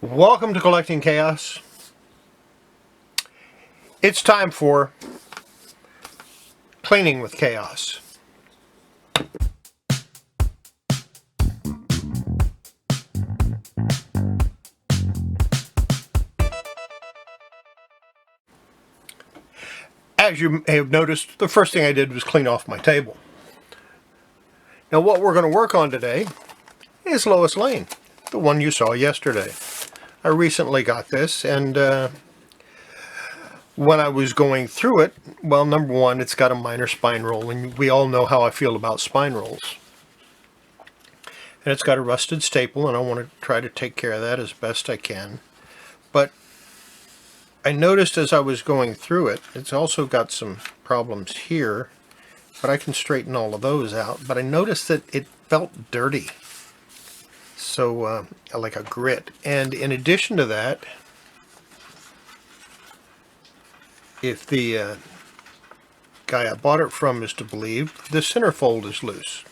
Welcome to Collecting Chaos. It's time for Cleaning with Chaos. As you may have noticed, the first thing I did was clean off my table. Now what we're going to work on today is Lois Lane, the one you saw yesterday. I recently got this, and when I was going through it, well, number one, it's got a minor spine roll, and we all know how I feel about spine rolls. And it's got a rusted staple, and I want to try to take care of that as best I can. But I noticed as I was going through it, it's also got some problems here, but I can straighten all of those out. But I noticed that it felt dirty. So, like a grit. And in addition to that, if the guy I bought it from is to believe, the centerfold is loose.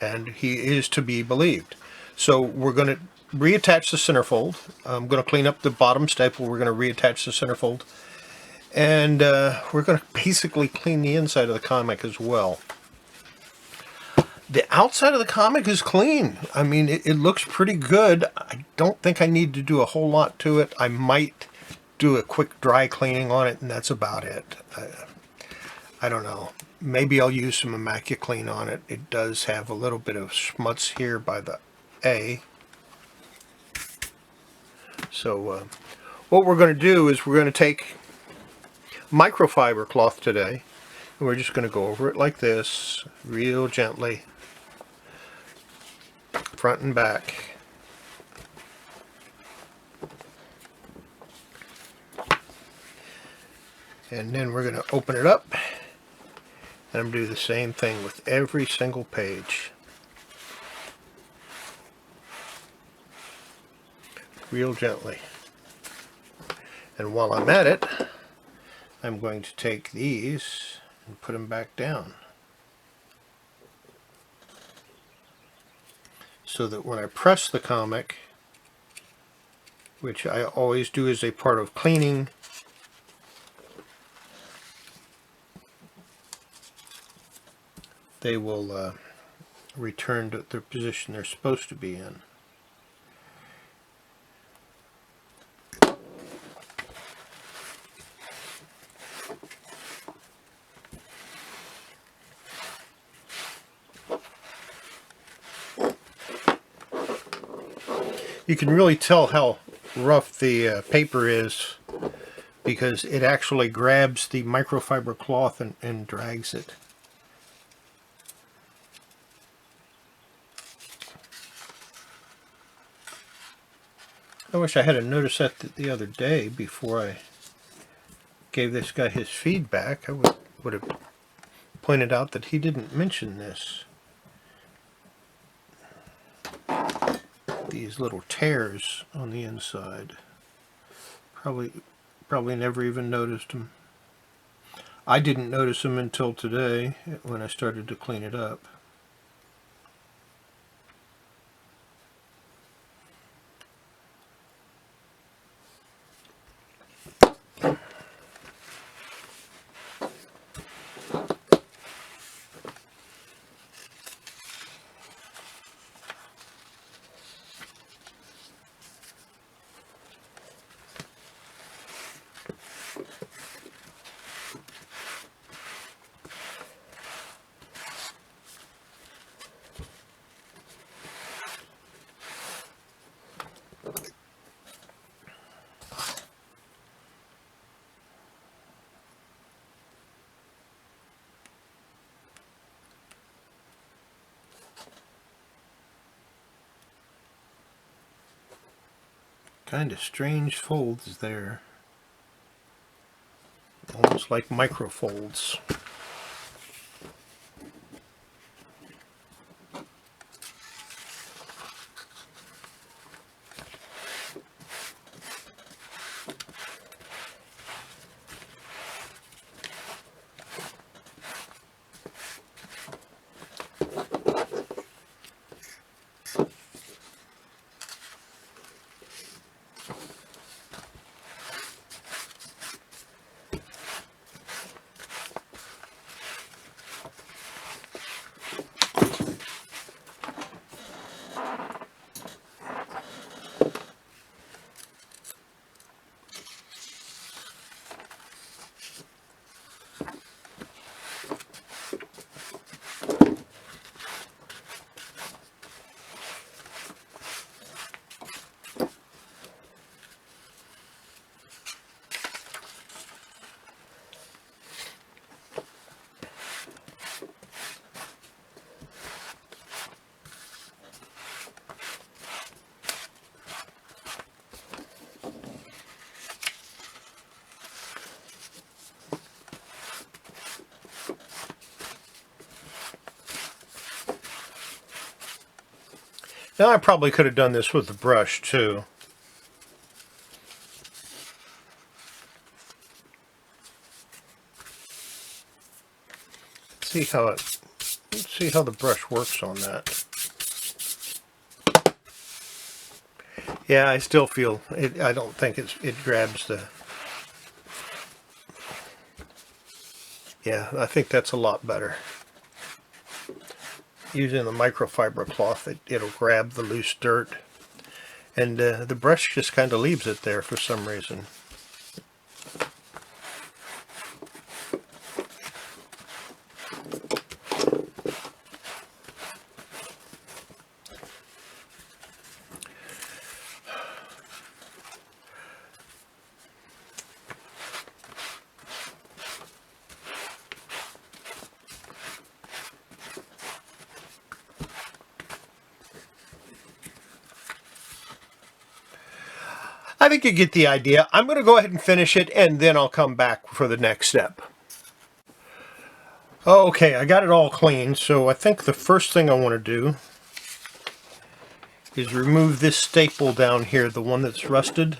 And he is to be believed. So we're going to reattach the centerfold. I'm going to clean up the bottom staple. We're going to reattach the centerfold. And we're going to basically clean the inside of the comic as well. The outside of the comic is clean. I mean, it looks pretty good. I don't think I need to do a whole lot to it. I might do a quick dry cleaning on it, and that's about it. I don't know. Maybe I'll use some Immaculate on it. It does have a little bit of schmutz here by the A. So what we're going to do is we're going to take microfiber cloth today, and we're just going to go over it like this, real gently, front and back. And then we're going to open it up, and I'm going to do the same thing with every single page. Real gently. And while I'm at it, I'm going to take these and put them back down, so that when I press the comic, which I always do as a part of cleaning, they will return to their position they're supposed to be in. You can really tell how rough the paper is because it actually grabs the microfiber cloth and drags it. I wish I had noticed that the other day before I gave this guy his feedback. I would have pointed out that he didn't mention this. These little tears on the inside. Probably never even noticed them. I didn't notice them until today when I started to clean it up. Kind of strange folds there, almost like microfolds. Now I probably could have done this with the brush too. See how let's see how the brush works on that. Yeah, I still feel it. I don't think it grabs the. Yeah, I think that's a lot better. Using the microfiber cloth, it'll grab the loose dirt, and the brush just kind of leaves it there for some reason. I think you get the idea. I'm going to go ahead and finish it, and then I'll come back for the next step. Okay, I got it all clean, so I think the first thing I want to do is remove this staple down here, the one that's rusted.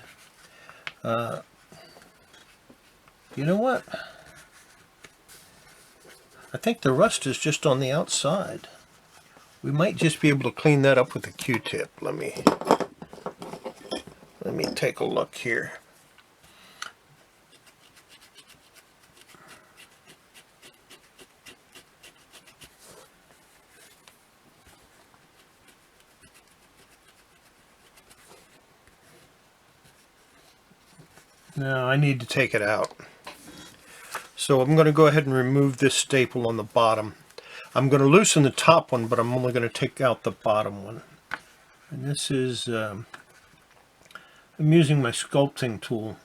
You know what? I think the rust is just on the outside. We might just be able to clean that up with a Q-tip. Let me take a look here. Now I need to take it out. So I'm going to go ahead and remove this staple on the bottom. I'm going to loosen the top one, but I'm only going to take out the bottom one. And this is, I'm using my sculpting tool,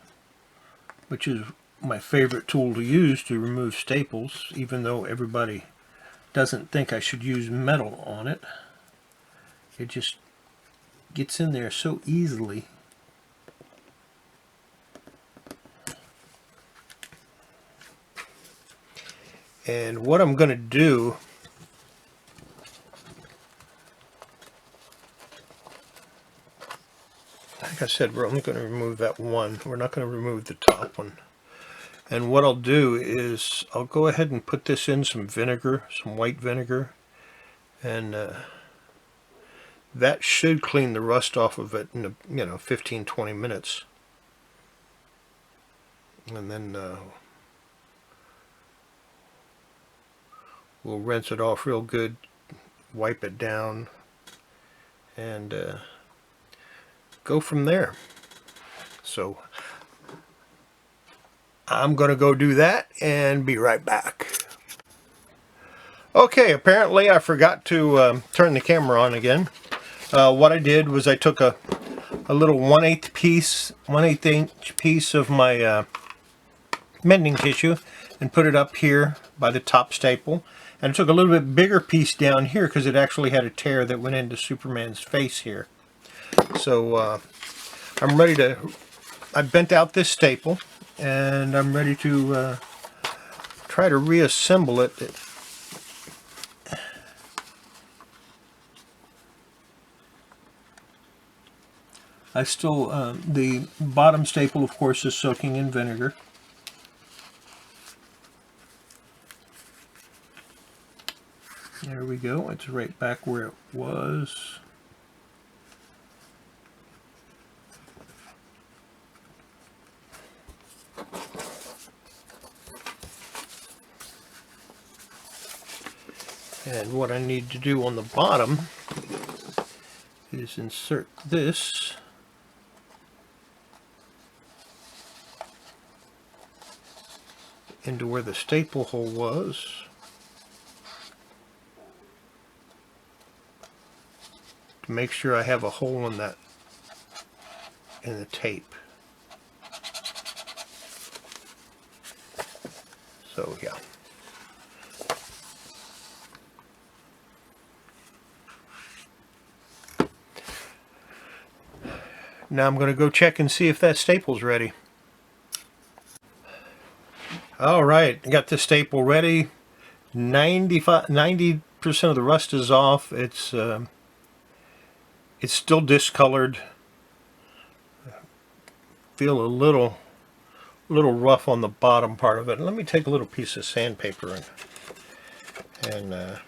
which is my favorite tool to use to remove staples, even though everybody doesn't think I should use metal on it. It just gets in there so easily. And what I'm going to do, like I said, we're only going to remove that one. We're not going to remove the top one. And what I'll do is I'll go ahead and put this in some vinegar, some white vinegar, and that should clean the rust off of it in 15-20 minutes. And then we'll rinse it off real good, wipe it down, and go from there. So I'm going to go do that and be right back. Okay, apparently I forgot to turn the camera on again. What I did was I took a little 1/8 inch piece of my mending tissue and put it up here by the top staple. And I took a little bit bigger piece down here because it actually had a tear that went into Superman's face here. So I'm ready to, I bent out this staple and I'm ready to try to reassemble it. I still, the bottom staple of course is soaking in vinegar. There we go, it's right back where it was. And what I need to do on the bottom is insert this into where the staple hole was. To make sure I have a hole in that, in the tape. So yeah. Now I'm going to go check and see if that staple's ready. Alright, I got this staple ready. 90% of the rust is off. It's It's still discolored. Feel a little rough on the bottom part of it. Let me take a little piece of sandpaper and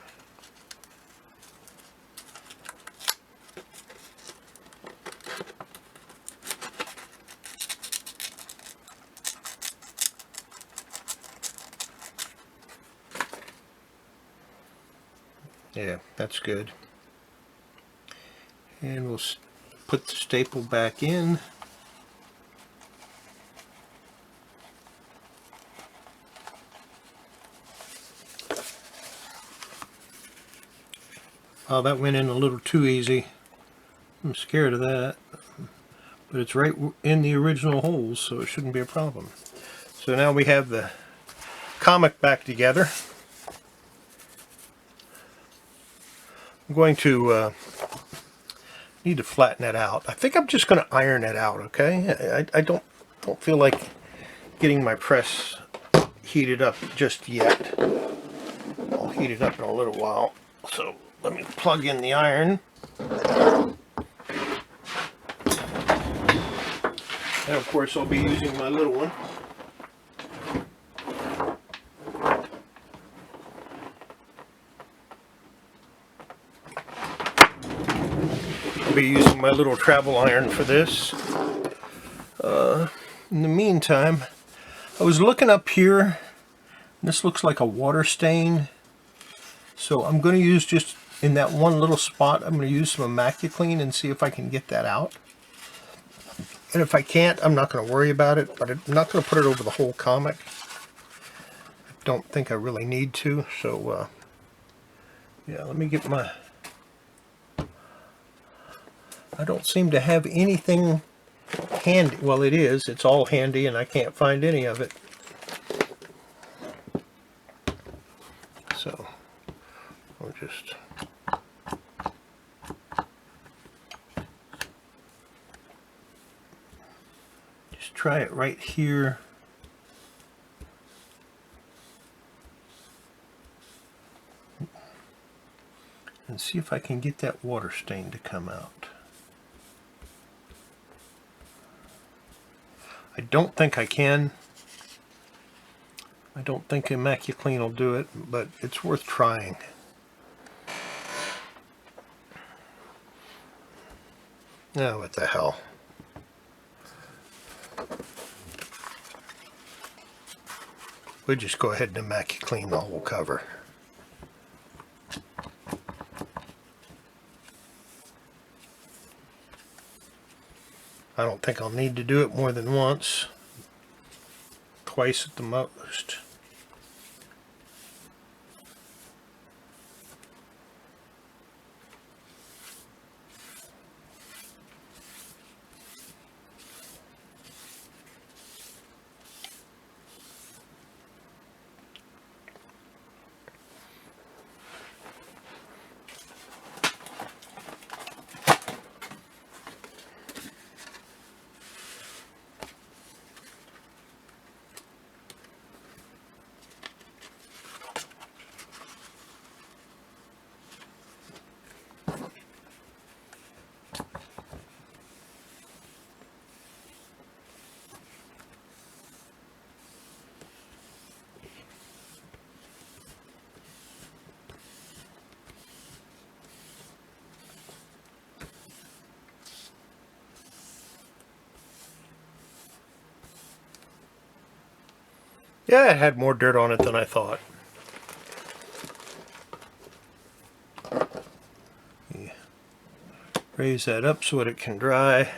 yeah, that's good. And we'll put the staple back in. Oh, that went in a little too easy. I'm scared of that. But it's right in the original holes, so it shouldn't be a problem. So now we have the comic back together. I'm going to need to flatten that out. I think I'm just going to iron it out, okay? I don't feel like getting my press heated up just yet. I'll heat it up in a little while. So let me plug in the iron. And of course I'll be using my little one. I'll be using my little travel iron for this. In the meantime, I was looking up here, and this looks like a water stain. So I'm going to use just in that one little spot, I'm going to use some Immaculate and see if I can get that out. And if I can't, I'm not going to worry about it, but I'm not going to put it over the whole comic. I don't think I really need to, so yeah, let me get my... I don't seem to have anything handy. Well, it is. It's all handy, and I can't find any of it. So, I'll just... try it right here. And see if I can get that water stain to come out. I don't think I can. I don't think Immaculate will do it, but it's worth trying. Oh, what the hell. We'll just go ahead and Immaculate the whole cover. I don't think I'll need to do it more than once. Twice at the most. Yeah, it had more dirt on it than I thought. Yeah. Raise that up so that it can dry.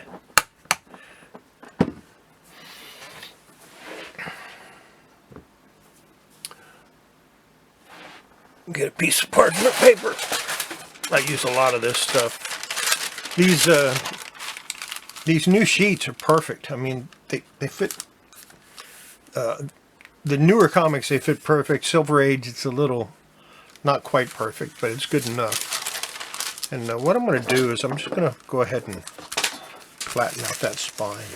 Get a piece of parchment paper. I use a lot of this stuff. These new sheets are perfect. I mean, they fit. The newer comics, they fit perfect. Silver Age, it's a little not quite perfect, but it's good enough. And what I'm going to do is I'm just going to go ahead and flatten out that spine.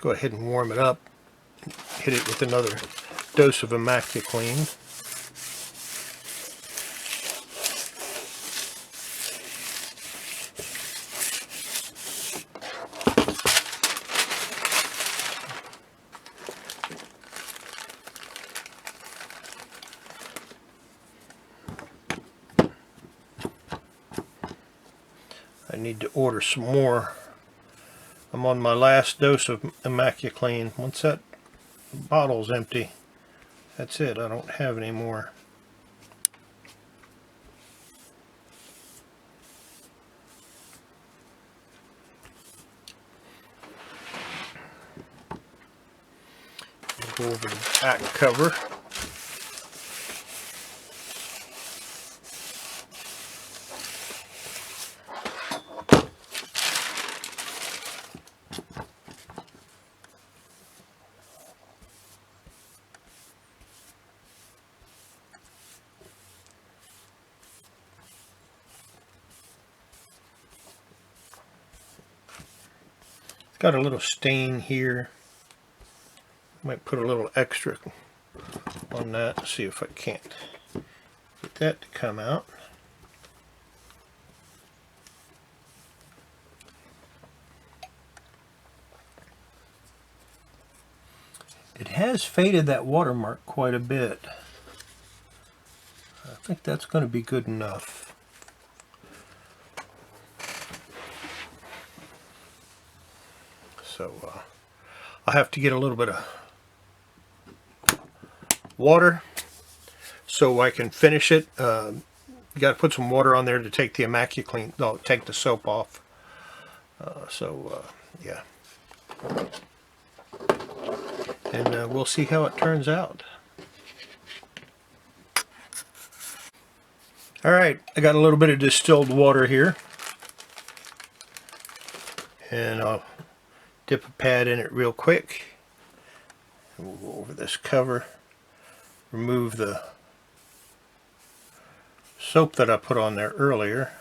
Go ahead and warm it up. Hit it with another dose of Immaculate. I need to order some more. I'm on my last dose of Immaculate. Once that bottle's empty, that's it. I don't have any more. Go over the back cover. Got a little stain here. Might put a little extra on that. See if I can't get that to come out. It has faded that watermark quite a bit. I think that's going to be good enough. So I'll have to get a little bit of water so I can finish it. You got to put some water on there to take the Immaculate, no, take the soap off. Yeah. And we'll see how it turns out. Alright, I got a little bit of distilled water here. And I'll dip a pad in it real quick. And we'll go over this cover. Remove the soap that I put on there earlier.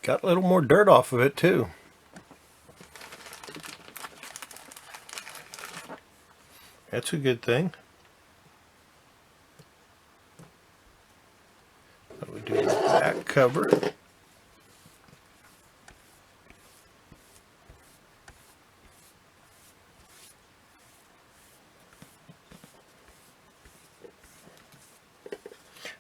Got a little more dirt off of it too. That's a good thing. So we do the back cover.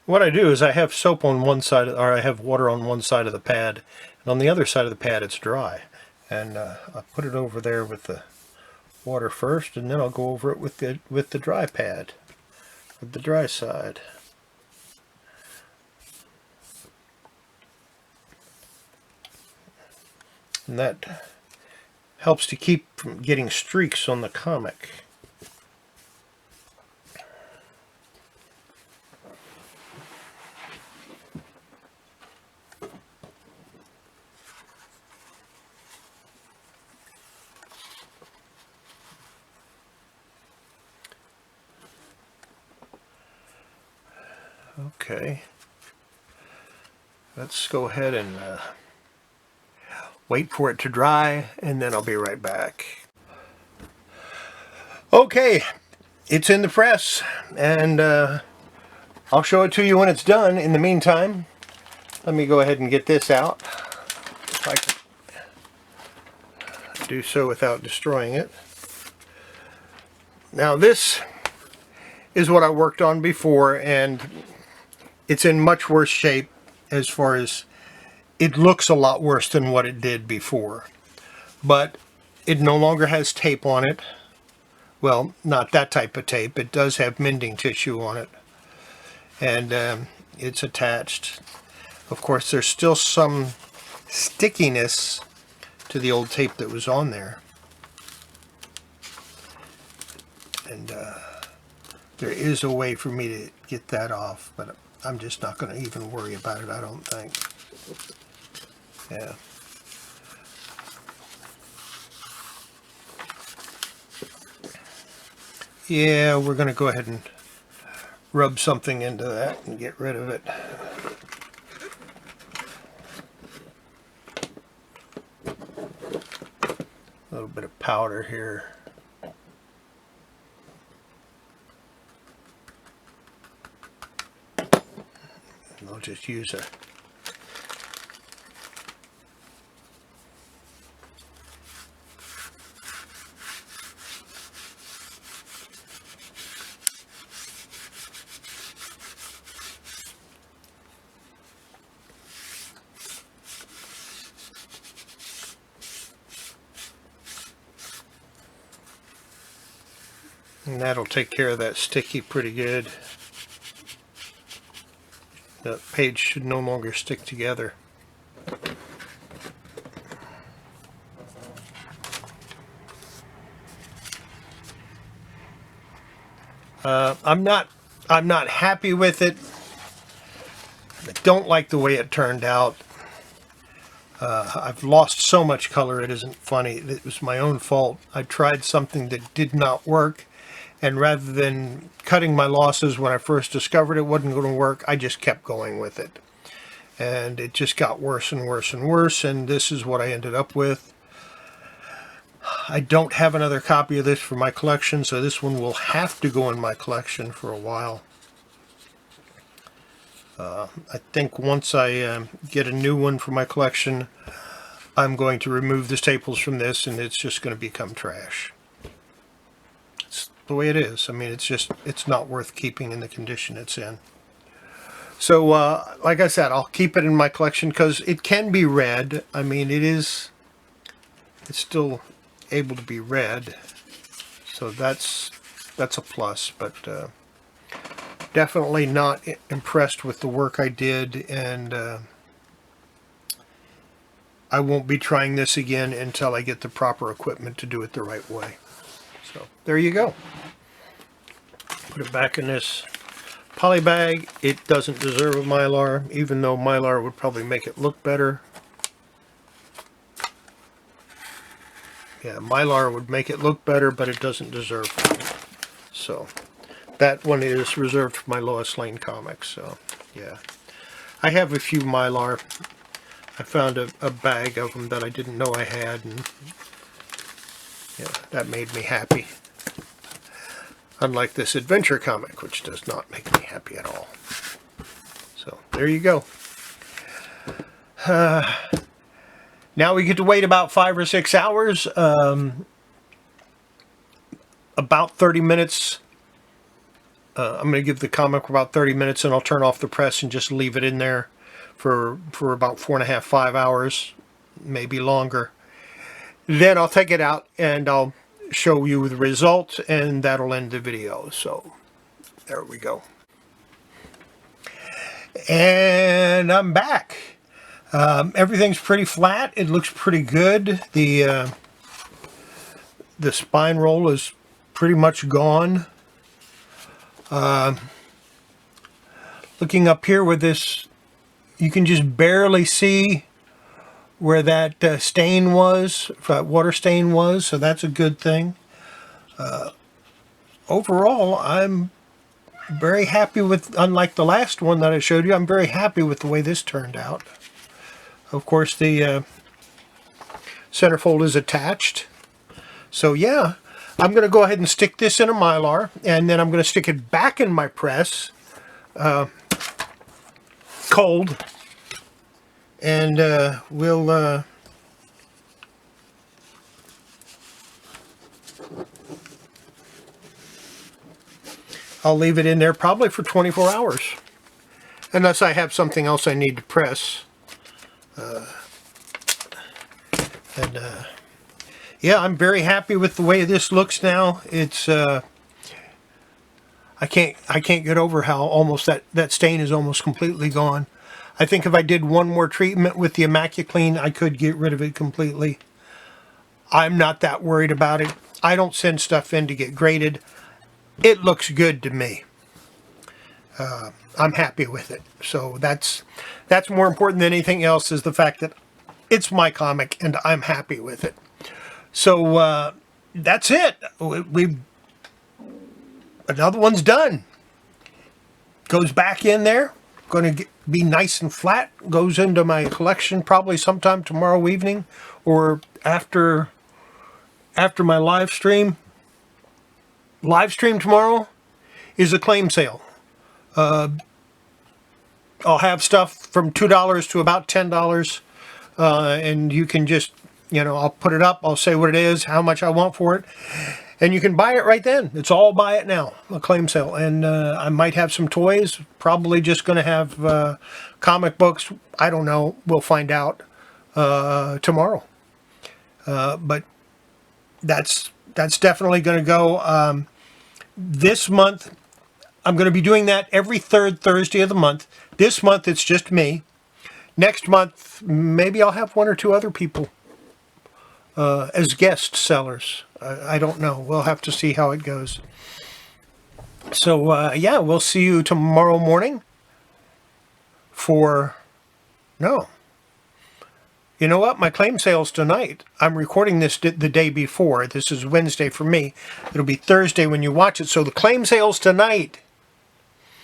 What I do is I have soap on one side, or I have water on one side of the pad, and on the other side of the pad it's dry. And I put it over there with the water first, and then I'll go over it with the dry pad, with the dry side. And that helps to keep from getting streaks on the comic. Okay, let's go ahead and wait for it to dry, and then I'll be right back. Okay, it's in the press, and I'll show it to you when it's done. In the meantime, let me go ahead and get this out, if I can do so without destroying it. Now this is what I worked on before, and it's in much worse shape. As far as it looks a lot worse than what it did before, but it no longer has tape on it. Well, not that type of tape. It does have mending tissue on it, and it's attached. Of course, there's still some stickiness to the old tape that was on there. And there is a way for me to get that off, but I'm just not going to even worry about it, I don't think. Yeah. Yeah, we're going to go ahead and rub something into that and get rid of it. A little bit of powder here. And I'll just use a and that'll take care of that sticky pretty good. The page should no longer stick together. I'm not happy with it. I don't like the way it turned out. I've lost so much color it isn't funny. It was my own fault. I tried something that did not work, and rather than cutting my losses when I first discovered it wasn't going to work, I just kept going with it. And it just got worse and worse and worse, and this is what I ended up with. I don't have another copy of this for my collection, so this one will have to go in my collection for a while. I think once I get a new one for my collection, I'm going to remove the staples from this, and it's just going to become trash. It's the way it is. I mean, it's not worth keeping in the condition it's in. So, like I said, I'll keep it in my collection because it can be read. I mean, it's still able to be read, so that's a plus, but definitely not impressed with the work I did, and I won't be trying this again until I get the proper equipment to do it the right way. So there you go. Put it back in this poly bag. It doesn't deserve a Mylar, even though Mylar would probably make it look better. Yeah, Mylar would make it look better, but it doesn't deserve it. So that one is reserved for my Lois Lane comics. So yeah, I have a few Mylar. I found a bag of them that I didn't know I had, and yeah, that made me happy. Unlike this adventure comic, which does not make me happy at all. So there you go. Now we get to wait about 5 or 6 hours, about 30 minutes. I'm going to give the comic about 30 minutes, and I'll turn off the press and just leave it in there for about 4.5, 5 hours, maybe longer. Then I'll take it out and I'll show you the result, and that'll end the video. So there we go. And I'm back. Everything's pretty flat. It looks pretty good. The spine roll is pretty much gone. Looking up here with this, you can just barely see where that stain was, water stain was, so that's a good thing. Overall, I'm very happy with, unlike the last one that I showed you, I'm very happy with the way this turned out. Of course, the centerfold is attached. So yeah, I'm going to go ahead and stick this in a Mylar, and then I'm going to stick it back in my press, cold, and we'll I'll leave it in there probably for 24 hours, unless I have something else I need to press. Yeah, I'm very happy with the way this looks now. It's I can't get over how almost that stain is almost completely gone. I think if I did one more treatment with the ImmacuClean, I could get rid of it completely. I'm not that worried about it. I don't send stuff in to get graded. It looks good to me. I'm happy with it. So that's more important than anything else, is the fact that it's my comic and I'm happy with it. So that's it. Another one's done. Goes back in there. Going to be nice and flat. Goes into my collection probably sometime tomorrow evening or after my live stream. Live stream tomorrow is a claim sale. I'll have stuff from $2 to about $10, and you can just, I'll put it up, I'll say what it is, how much I want for it, and you can buy it right then. It's all buy it now, a claim sale. And I might have some toys, probably just going to have comic books. I don't know, we'll find out tomorrow. But that's definitely going to go. This month, I'm going to be doing that every third Thursday of the month. This month, it's just me. Next month, maybe I'll have one or two other people as guest sellers. I don't know. We'll have to see how it goes. So, yeah, we'll see you tomorrow morning for... No. You know what? My claim sale's tonight. I'm recording this the day before. This is Wednesday for me. It'll be Thursday when you watch it. So the claim sale's tonight.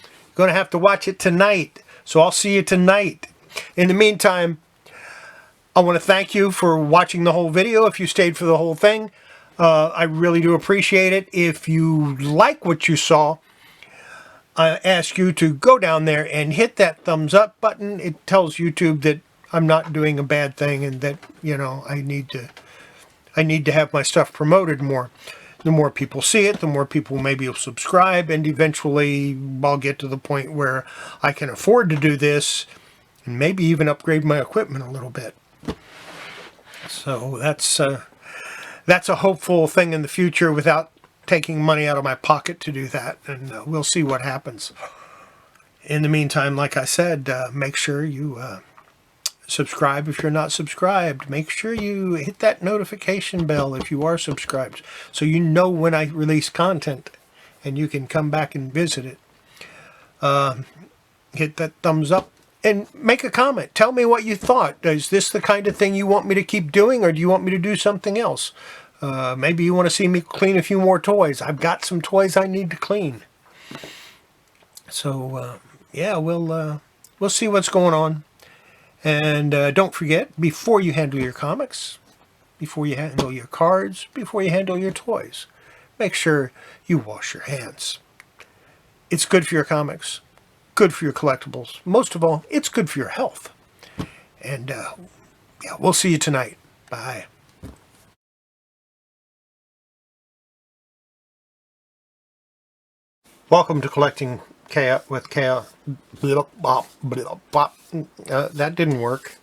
You're going to have to watch it tonight. So I'll see you tonight. In the meantime, I want to thank you for watching the whole video. If you stayed for the whole thing, I really do appreciate it. If you like what you saw, I ask you to go down there and hit that thumbs up button. It tells YouTube that I'm not doing a bad thing and that, I need to have my stuff promoted more. The more people see it, the more people maybe will subscribe, and eventually I'll get to the point where I can afford to do this and maybe even upgrade my equipment a little bit. So that's a hopeful thing in the future without taking money out of my pocket to do that, and we'll see what happens. In the meantime, like I said, make sure you subscribe if you're not subscribed. Make sure you hit that notification bell if you are subscribed, so you know when I release content and you can come back and visit it. Hit that thumbs up and make a comment. Tell me what you thought. Is this the kind of thing you want me to keep doing, or do you want me to do something else? Maybe you want to see me clean a few more toys. I've got some toys I need to clean. So yeah, we'll see what's going on. And don't forget, before you handle your comics, before you handle your cards, before you handle your toys, make sure you wash your hands. It's good for your comics, good for your collectibles. Most of all, it's good for your health. And yeah, we'll see you tonight. Bye. Welcome to Collecting Chaos with Chaos. That didn't work.